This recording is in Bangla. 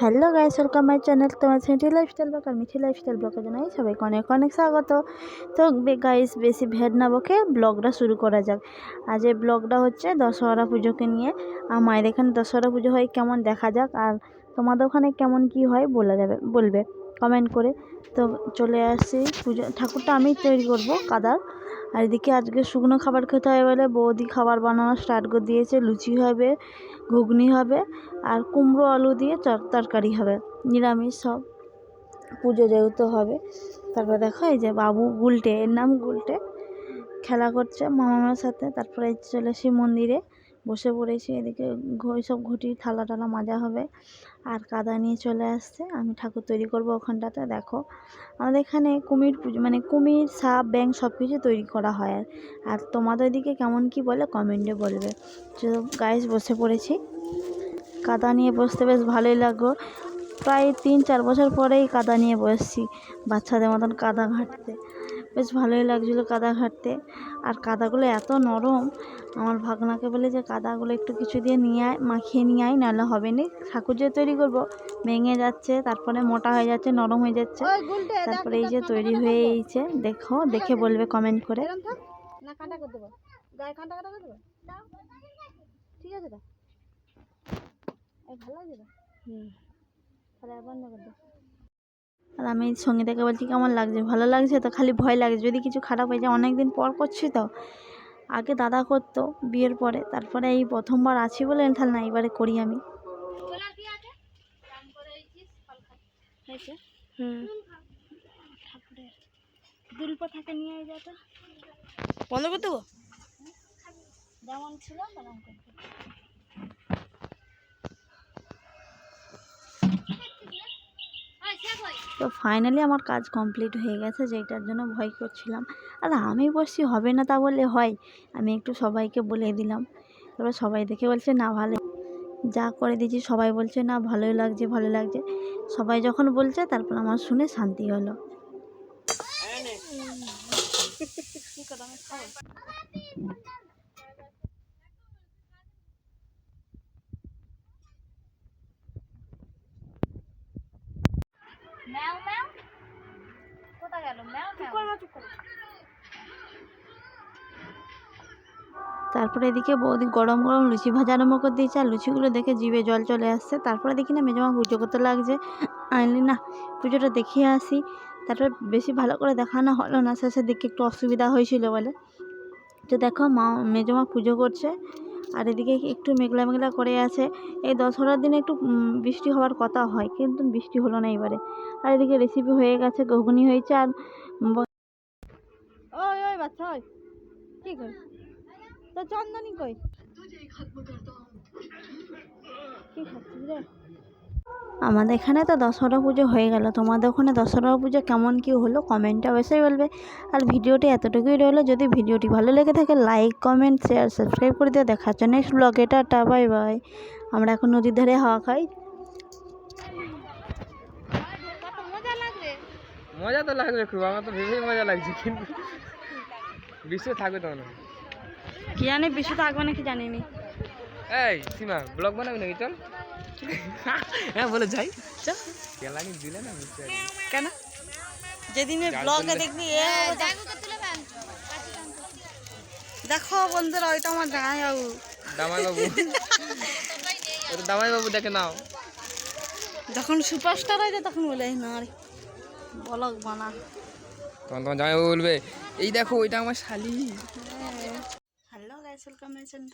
Hello guys, welcome my channel. তোমার সিটি লাইফস্টাইল ব্লগ আর মিঠি লাইফস্টাইল ব্লগে জানাই সবাইকে অনেক অনেক স্বাগত। তো গাইস, বেশি ভেদ না বকে ব্লগটা শুরু করা যাক। আজ এই ব্লগটা হচ্ছে দশহরা পুজোকে নিয়ে। আর মায়ের এখানে দশহরা পুজো হয় কেমন দেখা যাক, আর তোমাদের ওখানে কেমন কি হয় বলবে কমেন্ট করে। তো চলে আসি, পুজো ঠাকুরটা আমি তৈরি করব কাদার। আর এদিকে আজকে শুকনো খাবার খেতে হয় বলে বৌদি খাবার বানানো স্টার্ট করে দিয়েছে। লুচি হবে, ঘুগনি হবে, আর কুমড়ো আলু দিয়ে তরকারি হবে, নিরামিষ সব, পুজো যেহেতু হবে। তারপরে দেখো এই যে বাবু গুলটে, এর নাম গুলটে, খেলা করছে মামার সাথে। তারপরে চলে এসে মন্দিরে বসে পড়েছি। এদিকে সব ঘুটি থালা টালা মাজা হবে, আর কাদা নিয়ে চলে আসছে। আমি ঠাকুর তৈরি করব ওখানটাতে। দেখো আমাদের এখানে কুমির পুজো, মানে কুমির, সাপ, ব্যাঙ সব কিছু তৈরি করা হয়। আর তোমাদের দিকে কেমন কি বলে কমেন্টে বলবে। তো গাইস, বসে পড়েছি, কাদা নিয়ে বসতে বেশ ভালোই লাগলো। প্রায় 3-4 বছর পরেই কাদা নিয়ে বসছি, বাচ্চাদের মতন কাদা ঘাঁটতে। বেশ ভালোই লাগছিলো কাদা ঘাঁটতে। আর কাদাগুলো এত নরম, আমার ভাগনাকে বলে যে কাদাগুলো একটু কিছু দিয়ে নিয়ে আয়, মাখিয়ে নিয়ে আয়, নাহলে হবে না। ঠাকুর যে তৈরি করবো ভেঙে যাচ্ছে, তারপরে মোটা হয়ে যাচ্ছে, নরম হয়ে যাচ্ছে। তারপরে এই যে তৈরি হয়ে এইছে, দেখো, দেখে বলবে কমেন্ট করে। ঠিক আছে, ভালো লাগছে। তাহলে বন্ধ করে দাও। আর আমি সঙ্গীতাকে বলছি কেমন লাগছে, ভালো লাগছে তো, খালি ভয় লাগছে যদি কিছু খারাপ হয়ে যায়। অনেক দিন পর করছি তো, আগে দাদা করতো বিয়ের পরে, তারপরে এই প্রথমবার আছি বলে তাহলে না, এবারে করি আমি। ঠাকুরের দুলপা থাকে নিয়ে যাতো, বন্ধ করে দেবো, যেমন ছিল তেমন করতে। তো ফাইনালি আমার কাজ কমপ্লিট হয়ে গেছে, যেটার জন্য ভয় করছিলাম। আর আমি বসছি হবে না তা বললে হয়, আমি একটু সবাইকে বলে দিলাম। তারপর সবাই দেখে বলছে না ভালো, যা করে দিয়েছি সবাই বলছে না ভালোই লাগছে, ভালো লাগছে। সবাই যখন বলছে তারপর আমার শুনে শান্তি হলো। তারপরে এদিকে বৌদি গরম গরম লুচি ভাজা আরম্ভ করে দিয়েছে, আর লুচিগুলো দেখে জিভে জল চলে আসছে। তারপরে দেখি না মেজমা পুজো করতে লাগছে, আনলি না পুজোটা দেখিয়ে আসি। তারপর বেশি ভালো করে দেখানো হলো না, শেষের দিকে একটু অসুবিধা হয়েছিল বলে। তো দেখো মেজমা পুজো করছে, আর এদিকে একটু মেঘলা মেঘলা করে আছে। এই দশহরার দিনে একটু বৃষ্টি হওয়ার কথা হয়, কিন্তু বৃষ্টি হলো না এবারে। আর এদিকে রেসিপি হয়ে গেছে, ঘুগনি হয়েছে। আর ওই ওই বাচ্চা ওই কি কই, তো চন্দনী কই, কি খাচ্ছিস রে? আমাদের এখানে তো দশহরা পুজো হয়ে গেল। তোমাদের ওখানে দশহরা পুজো কেমন কি হলো কমেন্টে অবশ্যই বলবে। আর ভিডিওটি এতটুকুই রইলো। যদি ভিডিওটি ভালো লেগে থাকে লাইক, কমেন্ট, শেয়ার, সাবস্ক্রাইব করে দিয়ে দেখা হচ্ছে নেক্সট ব্লগে। Tata, bye bye. আমরা এখন নদীর ধারে হাওয়া খাই। মজা তো লাগবে খুব, আমার তো ভেবেই মজা লাগছে, কিন্তু বিশ্ব থাকবে তো না, কি জানি বিশ্ব থাকবে নাকি জানিনি। এই সীমা ব্লগ বানাবি নাকি? চল। হ্যাঁ বলে যাই, চল। কেলানি দিলে না বুঝতে কেন যেদিনের ব্লগে দেখবি দেখো বন্ধুরা, ওইটা আমার জামাইবাবু। দামাইবাবু, ওটা দামাইবাবু দেখে নাও। যখন সুপারস্টার হয়ে যায় তখন বলে না রে ব্লগ বানা, তখন তোমার জামাইবাবু বলবে এই দেখো ওইটা আমার শালি। Hello guys, welcome my channel.